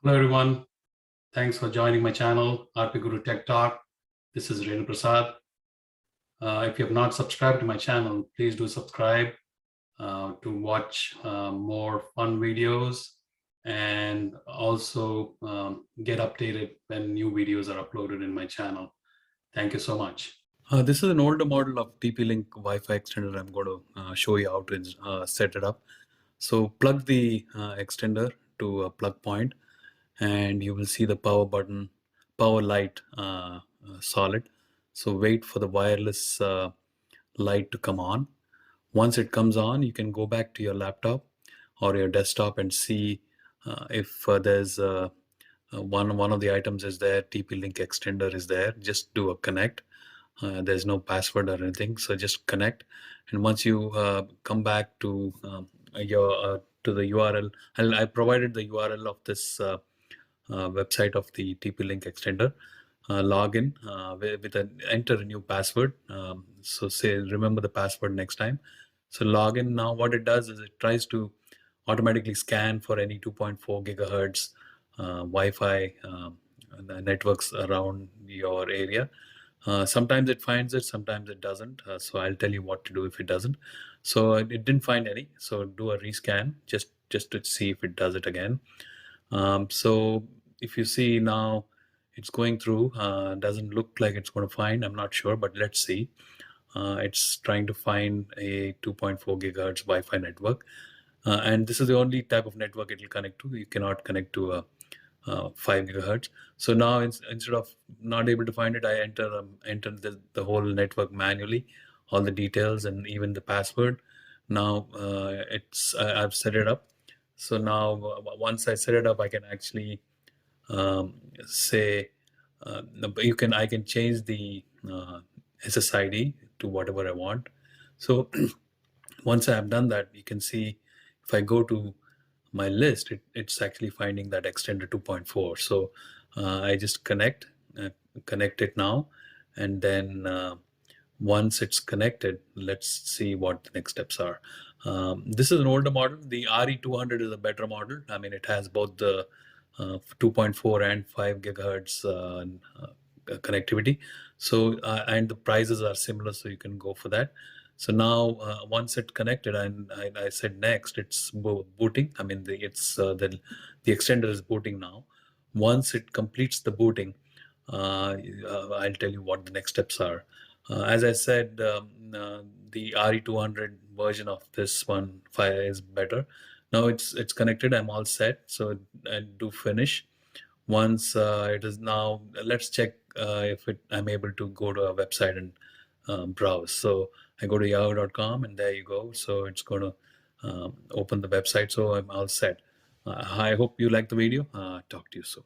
Hello everyone, thanks for joining my channel, RP Guru Tech Talk. This is Renu Prasad. If you have not subscribed to my channel, please do subscribe to watch more fun videos and also get updated when new videos are uploaded in my channel. Thank you so much. This is an older model of TP-Link Wi-Fi extender. I'm going to show you how to set it up. So plug the extender to a plug point and you will see the power button, power light solid. So wait for the wireless light to come on. Once it comes on, you can go back to your laptop or your desktop and see if there's one of the items is there, TP-Link extender is there. Just do a connect. There's no password or anything, so just connect. And once you come back to your to the URL, I provided the URL of this website of the TP-Link extender. Log in with an enter a new password. So say remember the password next time. So log in now. What it does is it tries to automatically scan for any 2.4 gigahertz Wi-Fi networks around your area. Sometimes it finds it, sometimes it doesn't. So I'll tell you what to do if it doesn't. So it didn't find any. So do a rescan just to see if it does it again. So if you see now, it's going through. Doesn't look like it's going to find. I'm not sure, but let's see. It's trying to find a 2.4 gigahertz Wi-Fi network. And this is the only type of network it will connect to. You cannot connect to a 5 gigahertz. So now instead of not able to find it, I enter the whole network manually, all the details and even the password. Now I've set it up. So now once I set it up, I can actually say I can change the SSID to whatever I want. So once I have done that, you can see if I go to my list, it's actually finding that extender 2.4. So I just connect it now, and then once it's connected, let's see what the next steps are. This is an older model. The RE200 is a better model. I mean, it has both the 2.4 and 5 gigahertz connectivity. So and the prices are similar, so you can go for that. So now once it's connected and I said next, it's booting. I mean, the extender is booting now. Once it completes the booting, I'll tell you what the next steps are. As I said, the RE200 version of this one file is better. Now it's connected. I'm all set. So I do finish. Once it is now, let's check if I'm able to go to a website and browse. So I go to yahoo.com and there you go. So it's going to open the website. So I'm all set. I hope you like the video. Talk to you soon.